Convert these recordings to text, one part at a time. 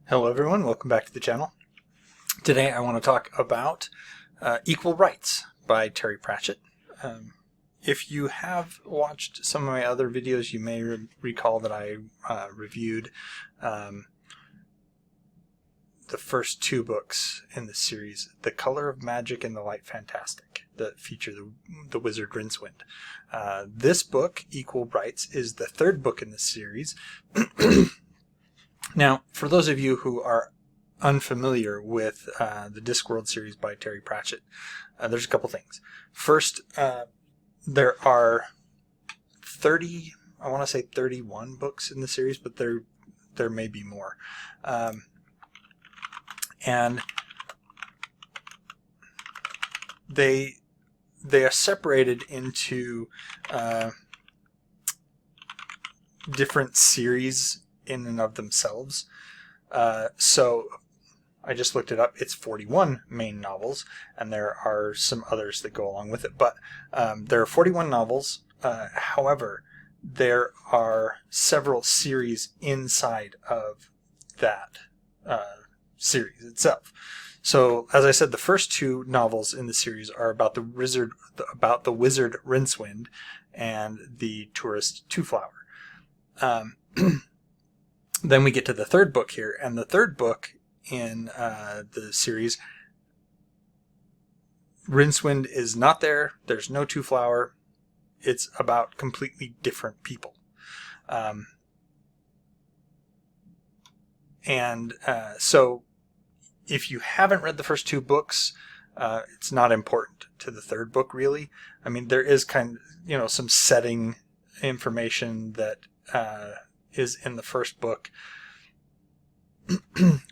Hello everyone, welcome back to the channel. Today I want to talk about Equal Rites by Terry Pratchett. If you have watched some of my other videos, you may recall that I reviewed the first two books in the series, The Color of Magic and The Light Fantastic, that feature the wizard Rincewind. This book, Equal Rites, is the third book in the series. Now, for those of you who are unfamiliar with the Discworld series by Terry Pratchett, there's a couple things. First, there are 30, I want to say 31 books in the series, but there may be more. And they are separated into different series in and of themselves. So I just looked it up. It's 41 main novels, and there are some others that go along with it. But there are 41 novels. However, there are several series inside of that series itself. So, as I said, the first two novels in the series are about the wizard Rincewind and the tourist Twoflower. Then we get to the third book here, and the third book in the series, Rincewind is not there. There's no Twoflower. It's about completely different people. So if you haven't read the first two books, it's not important to the third book, really. I mean, there is some setting information that is in the first book.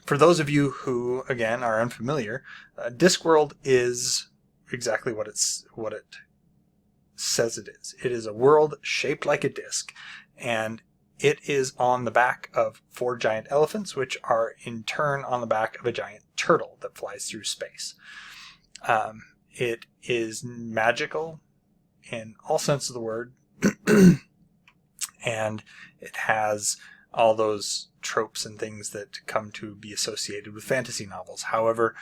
For those of you who, again, are unfamiliar, Discworld is exactly what it says it is. It is a world shaped like a disc, and it is on the back of 4 giant elephants, which are in turn on the back of a giant turtle that flies through space. It is magical in all sense of the word, and it has all those tropes and things that come to be associated with fantasy novels. However,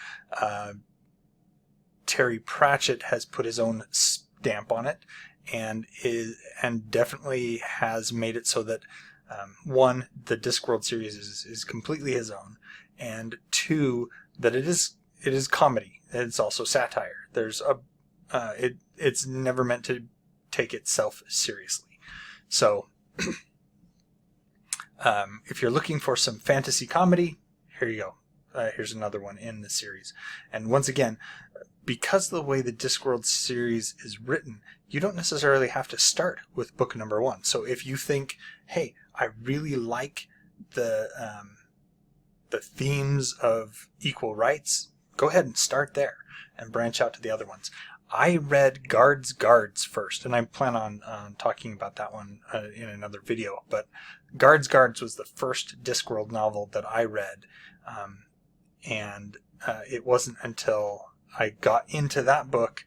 Terry Pratchett has put his own stamp on it, and definitely has made it so that one, the Discworld series is completely his own, and two, that it is comedy. It's also satire. It's never meant to take itself seriously. So if you're looking for some fantasy comedy, here you go. Here's another one in the series. And once again, because of the way the Discworld series is written, you don't necessarily have to start with book number 1. So if you think, hey, I really like the themes of Equal Rites, go ahead and start there and branch out to the other ones. I read Guards first, and I plan on talking about that one in another video. But Guards was the first Discworld novel that I read, and it wasn't until I got into that book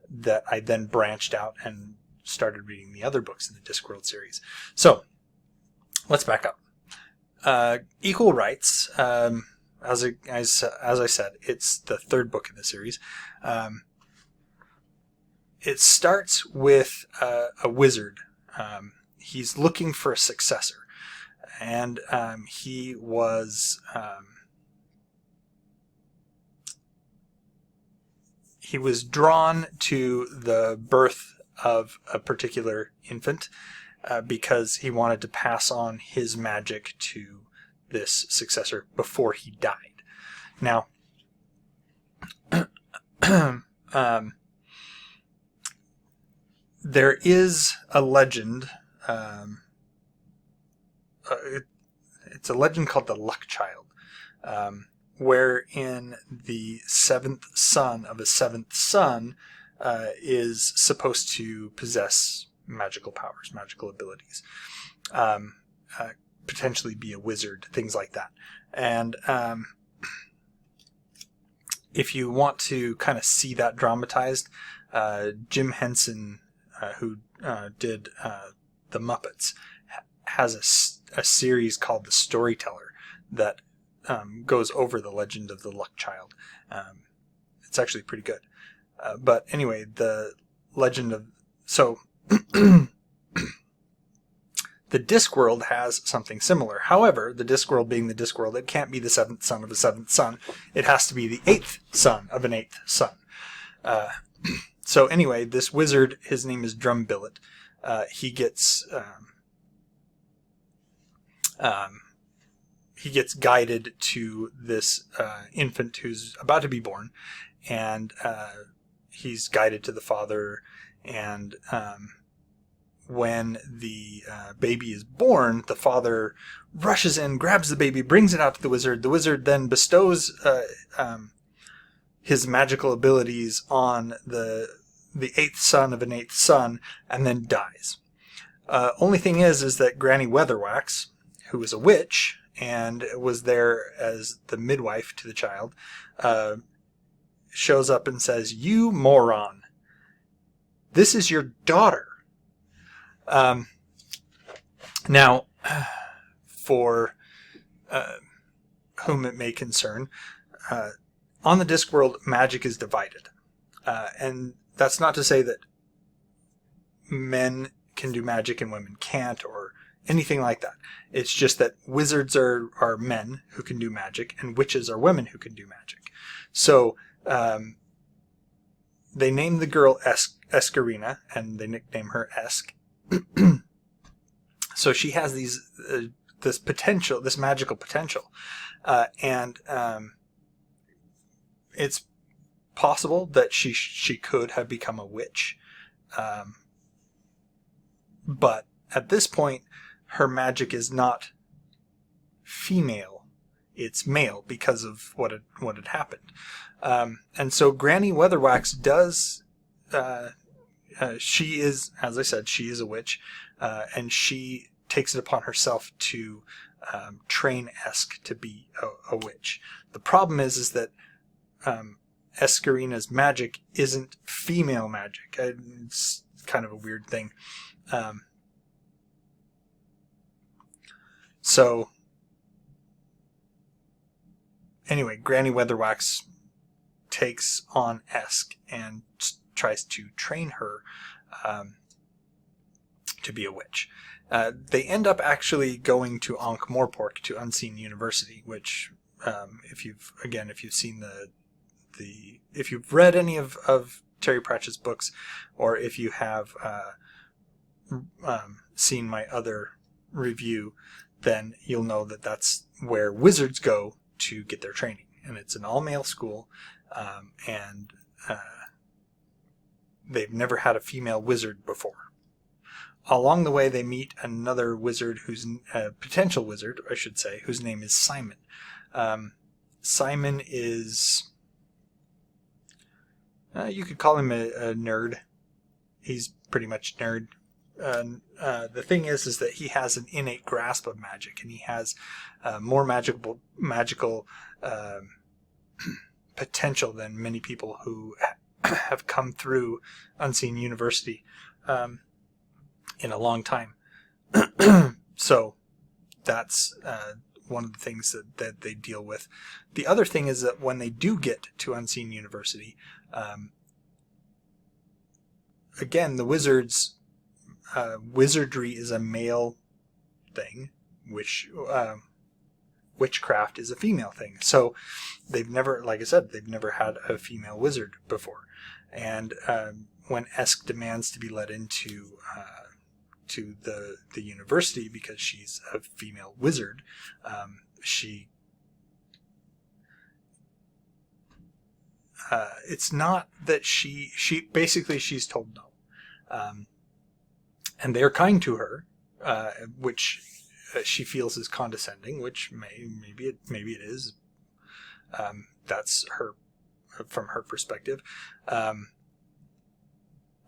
that I then branched out and started reading the other books in the Discworld series. So let's back up. Equal Rites, as I said, it's the third book in the series. It starts with a wizard. He's looking for a successor, and he was drawn to the birth of a particular infant because he wanted to pass on his magic to this successor before he died. Now, there is a legend. It's a legend called the Luck Child, wherein the 7th son of a 7th son is supposed to possess magical powers, magical abilities, potentially be a wizard, things like that. And if you want to kind of see that dramatized, Jim Henson, who did The Muppets, has a series called The Storyteller that goes over the legend of the Luck Child. It's actually pretty good. But anyway, the legend of... So, the Discworld has something similar. However, the Discworld being the Discworld, it can't be the seventh son of a seventh son. It has to be the eighth son of an eighth son. So anyway, this wizard, his name is Drumbillet. He gets guided to this infant who's about to be born, and he's guided to the father, and when the baby is born, the father rushes in, grabs the baby, brings it out to the wizard. The wizard then bestows his magical abilities on the eighth son of an eighth son, and then dies. Only thing is that Granny Weatherwax, who was a witch and was there as the midwife to the child, shows up and says, "You moron! This is your daughter." Now, for whom it may concern, on the Discworld, magic is divided. And that's not to say that men can do magic and women can't, or anything like that. It's just that wizards are men who can do magic, and witches are women who can do magic. So they name the girl Escarina, and they nickname her Esk. So she has this potential, this magical potential, and it's possible that she could have become a witch, but at this point, her magic is not female; it's male because of what had happened. And so Granny Weatherwax does. She is, as I said, she is a witch, and she takes it upon herself to train Esk to be a witch. The problem is that Escarina's magic isn't female magic. It's kind of a weird thing. So anyway, Granny Weatherwax takes on Esk and tries to train her to be a witch. They end up actually going to Ankh-Morpork, to Unseen University, which, if you've seen if you've read any of Terry Pratchett's books, or if you have seen my other review, then you'll know that that's where wizards go to get their training. And it's an all-male school, and they've never had a female wizard before. Along the way, they meet another wizard, who's a potential wizard, I should say, whose name is Simon. Simon is... you could call him a nerd. He's pretty much nerd. The thing is that he has an innate grasp of magic, and he has more magical potential than many people who have come through Unseen University in a long time. So that's one of the things that they deal with. The other thing is that when they do get to Unseen University, again, the wizards... wizardry is a male thing, which witchcraft is a female thing. So they've never, like I said, they've never had a female wizard before. And when Esk demands to be let into to the university because she's a female wizard, it's not that she basically she's told no. And they are kind to her, which she feels is condescending, which maybe it is. That's her, from her perspective.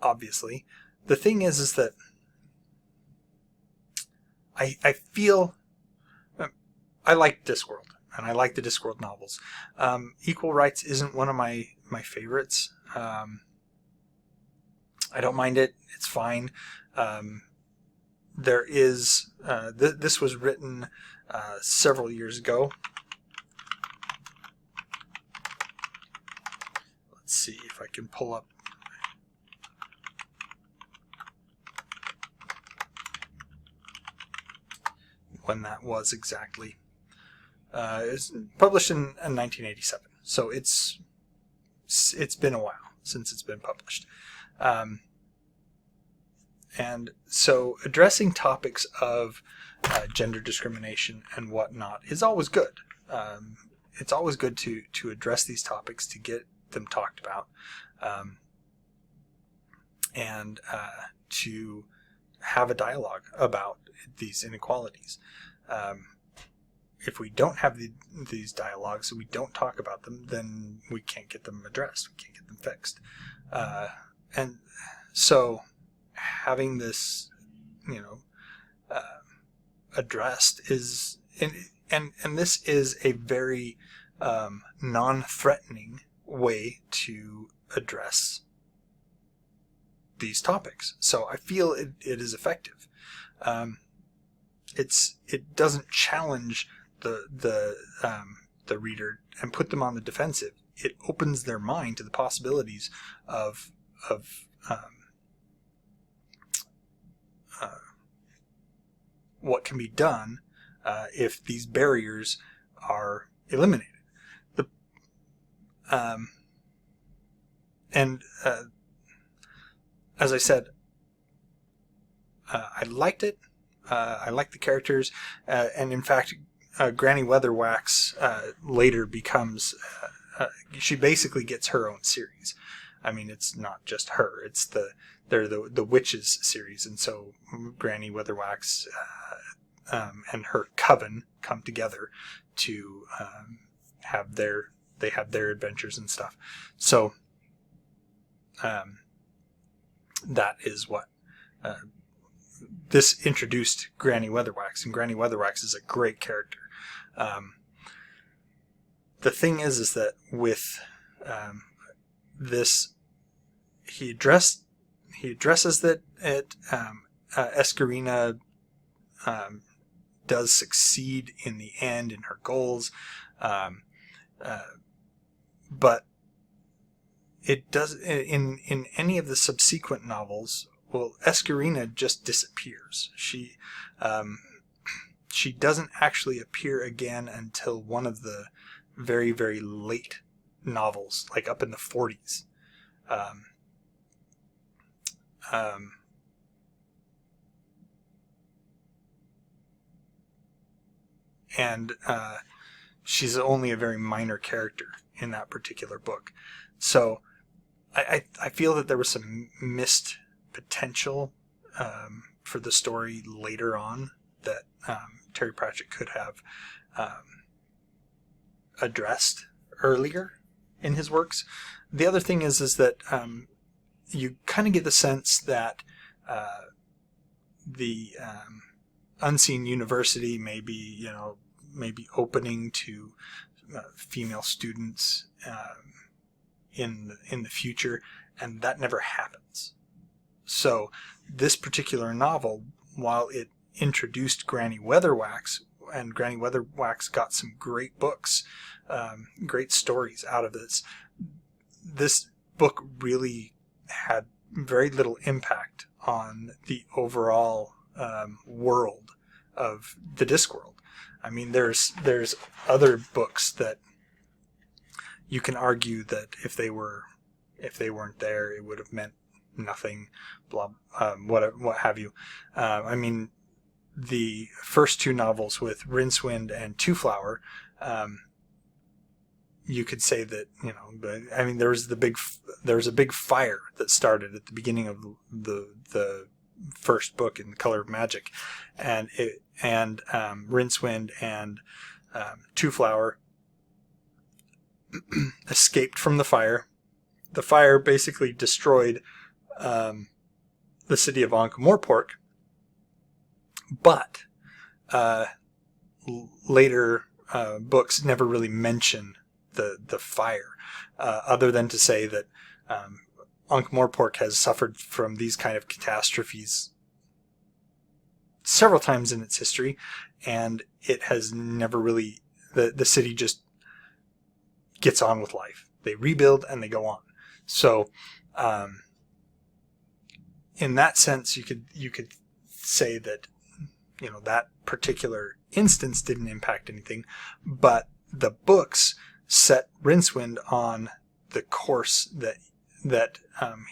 Obviously, the thing is that I feel I like Discworld, and I like the Discworld novels. Equal Rites isn't one of my favorites. I don't mind it; it's fine. There is this was written several years ago, see if I can pull up. When that was exactly. It's published in 1987, so it's been a while since it's been published. And so addressing topics of gender discrimination and whatnot is always good. It's always good to address these topics, to get them talked about, and to have a dialogue about these inequalities. If we don't have these dialogues, we don't talk about them, then we can't get them addressed. We can't get them fixed. And so having this, addressed is, and this is a very non-threatening way to address these topics. So I feel it is effective. It doesn't challenge the reader and put them on the defensive. It opens their mind to the possibilities of what can be done if these barriers are eliminated. As I said, I liked it. I liked the characters, and in fact, Granny Weatherwax later becomes. She basically gets her own series. I mean, it's not just her; it's they're the witches series, and so Granny Weatherwax and her coven come together to have their adventures and stuff. So that is what this introduced Granny Weatherwax, and Granny Weatherwax is a great character. The thing is that with this, he addresses that Escarina does succeed in the end in her goals, but it does in any of the subsequent novels. Well, Escarina just disappears. She doesn't actually appear again until one of the very, very late novels, like up in the 40s. And she's only a very minor character in that particular book. So I feel that there was some missed potential for the story later on that Terry Pratchett could have addressed earlier in his works. The other thing is that you kind of get the sense that the Unseen University may be opening to female students in the future, and that never happens. So this particular novel, while it introduced Granny Weatherwax, and Granny Weatherwax got some great books, great stories out of this book really had very little impact on the overall world of the Discworld. I mean, there's other books that you can argue that if they weren't there, it would have meant nothing. Blah, what have you? I mean, the first two novels with Rincewind and Two Flower, you could say that, but I mean, there was a big fire that started at the beginning of the first book in The Color of Magic, and Rincewind and Two Flower escaped from the fire. The fire basically destroyed the city of Ankh-Morpork, but later books never really mention the fire, other than to say that Ankh-Morpork has suffered from these kind of catastrophes several times in its history, and it has never really, the city just gets on with life. They rebuild and they go on. So, in that sense, you could say that, that particular instance didn't impact anything, but the books set Rincewind on the course that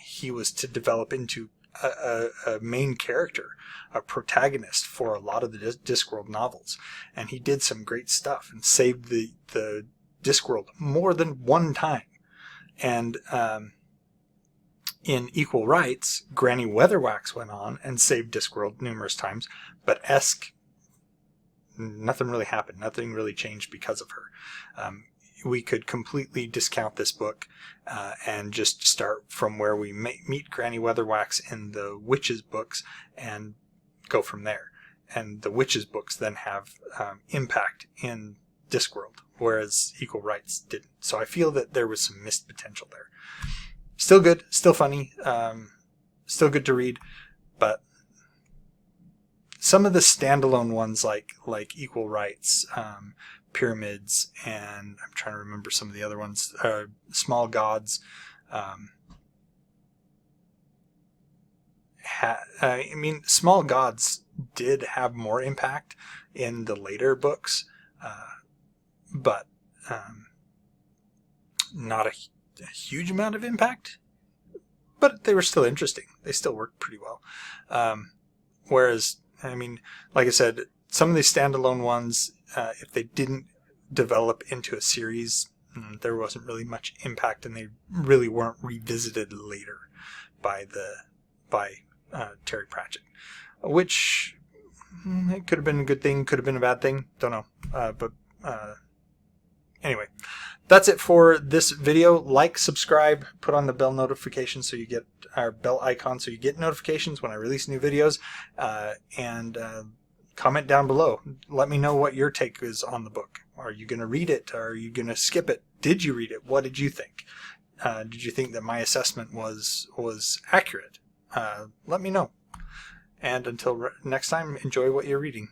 he was to develop into a main character, a protagonist for a lot of the Discworld novels. And he did some great stuff and saved the Discworld more than one time. And in Equal Rites, Granny Weatherwax went on and saved Discworld numerous times, but nothing really happened. Nothing really changed because of her. We could completely discount this book and just start from where we meet Granny Weatherwax in the Witches books and go from there. And the Witches books then have impact in Discworld, whereas Equal Rites didn't. So I feel that there was some missed potential there. Still good, still funny, still good to read, but some of the standalone ones like Equal Rites, Pyramids, and I'm trying to remember some of the other ones, Small Gods, Small Gods did have more impact in the later books, but not a huge amount of impact, but they were still interesting. They still worked pretty well. Whereas, like I said, some of these standalone ones, if they didn't develop into a series, there wasn't really much impact, and they really weren't revisited later by Terry Pratchett, which it could have been a good thing, could have been a bad thing, don't know. But anyway, that's it for this video. Like, subscribe, put on the bell notification so you get our bell icon so you get notifications when I release new videos, and comment down below. Let me know what your take is on the book. Are you going to read it? Are you going to skip it? Did you read it? What did you think? Did you think that my assessment was accurate? Let me know. And until next time, enjoy what you're reading.